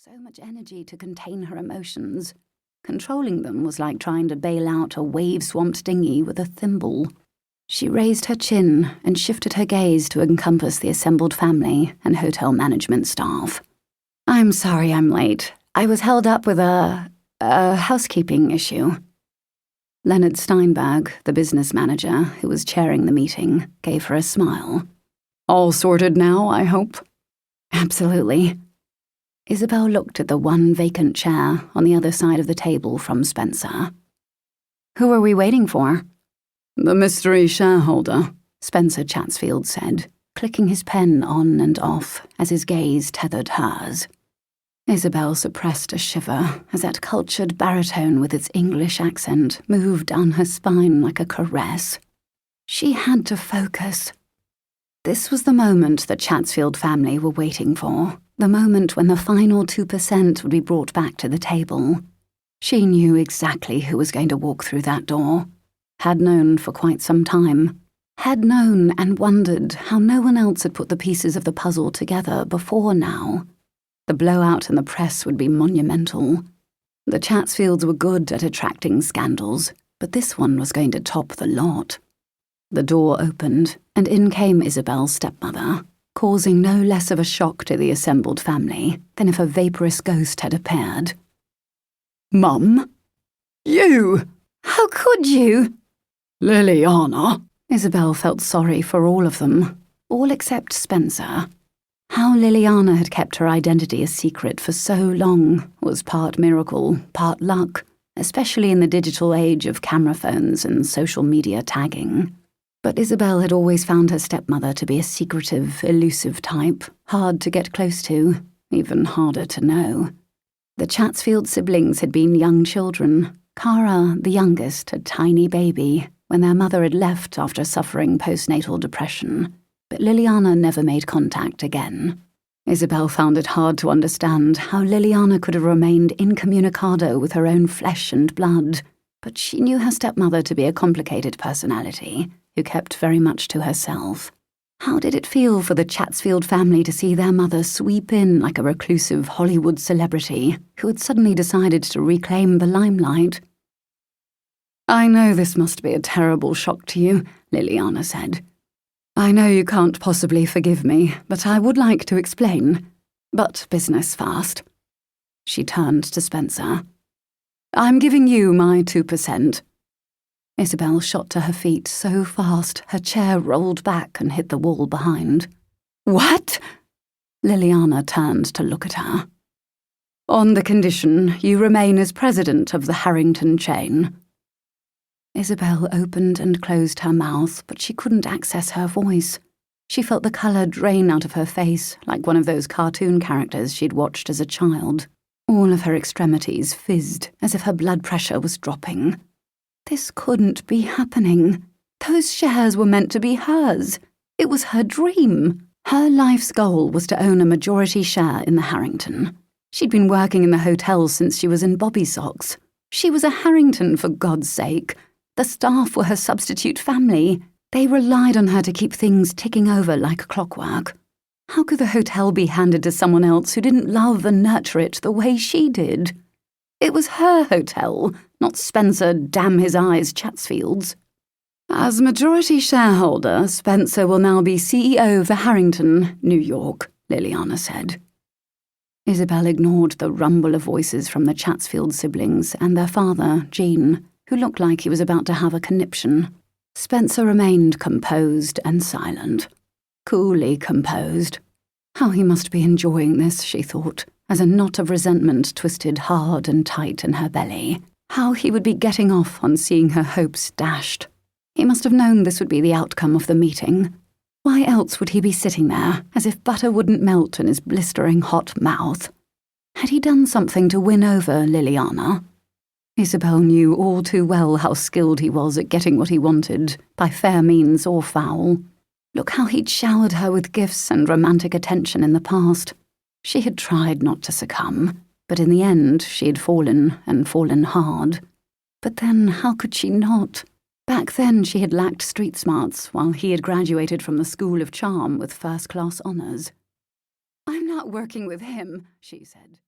so much energy to contain her emotions. Controlling them was like trying to bail out a wave-swamped dinghy with a thimble. She raised her chin and shifted her gaze to encompass the assembled family and hotel management staff. "I'm sorry I'm late. I was held up with a housekeeping issue." Leonard Steinberg, the business manager who was chairing the meeting, gave her a smile. "All sorted now, I hope?" "Absolutely." Isabelle looked at the one vacant chair on the other side of the table from Spencer. "Who are we waiting for?" "The mystery shareholder," Spencer Chatsfield said, clicking his pen on and off as his gaze tethered hers. Isabelle suppressed a shiver as that cultured baritone with its English accent moved down her spine like a caress. She had to focus. This was the moment the Chatsfield family were waiting for, the moment when the final 2% would be brought back to the table. She knew exactly who was going to walk through that door. Had known for quite some time. Had known and wondered how no one else had put the pieces of the puzzle together before now. The blowout in the press would be monumental. The Chatsfields were good at attracting scandals, but this one was going to top the lot. The door opened, and in came Isabelle's stepmother, causing no less of a shock to the assembled family than if a vaporous ghost had appeared. "Mum? You! How could you?" "Liliana." Isabelle felt sorry for all of them, all except Spencer. How Liliana had kept her identity a secret for so long was part miracle, part luck, especially in the digital age of camera phones and social media tagging. But Isabelle had always found her stepmother to be a secretive, elusive type, hard to get close to, even harder to know. The Chatsfield siblings had been young children, Cara, the youngest, a tiny baby, when their mother had left after suffering postnatal depression. But Liliana never made contact again. Isabelle found it hard to understand how Liliana could have remained incommunicado with her own flesh and blood, but she knew her stepmother to be a complicated personality who kept very much to herself. How did it feel for the Chatsfield family to see their mother sweep in like a reclusive Hollywood celebrity who had suddenly decided to reclaim the limelight? "I know this must be a terrible shock to you," Liliana said. "I know you can't possibly forgive me, but I would like to explain. But business fast." She turned to Spencer. "I'm giving you my 2%. Isabelle shot to her feet so fast her chair rolled back and hit the wall behind. "What?" Liliana turned to look at her. "On the condition you remain as president of the Harrington chain." Isabelle opened and closed her mouth, but she couldn't access her voice. She felt the colour drain out of her face, like one of those cartoon characters she'd watched as a child. All of her extremities fizzed, as if her blood pressure was dropping. This couldn't be happening. Those shares were meant to be hers. It was her dream. Her life's goal was to own a majority share in the Harrington. She'd been working in the hotel since she was in bobby socks. She was a Harrington, for God's sake. The staff were her substitute family. They relied on her to keep things ticking over like clockwork. How could the hotel be handed to someone else who didn't love and nurture it the way she did? It was her hotel, not Spencer, damn his eyes, Chatsfield's. "As majority shareholder, Spencer will now be CEO of the Harrington, New York," Liliana said. Isabelle ignored the rumble of voices from the Chatsfield siblings and their father, Jean, who looked like he was about to have a conniption. Spencer remained composed and silent. Coolly composed. How he must be enjoying this, she thought, as a knot of resentment twisted hard and tight in her belly. How he would be getting off on seeing her hopes dashed. He must have known this would be the outcome of the meeting. Why else would he be sitting there, as if butter wouldn't melt in his blistering hot mouth? Had he done something to win over Liliana? Isabelle knew all too well how skilled he was at getting what he wanted, by fair means or foul. Look how he'd showered her with gifts and romantic attention in the past. She had tried not to succumb, but in the end she had fallen, and fallen hard. But then how could she not? Back then she had lacked street smarts, while he had graduated from the School of Charm with first-class honours. "I'm not working with him," she said.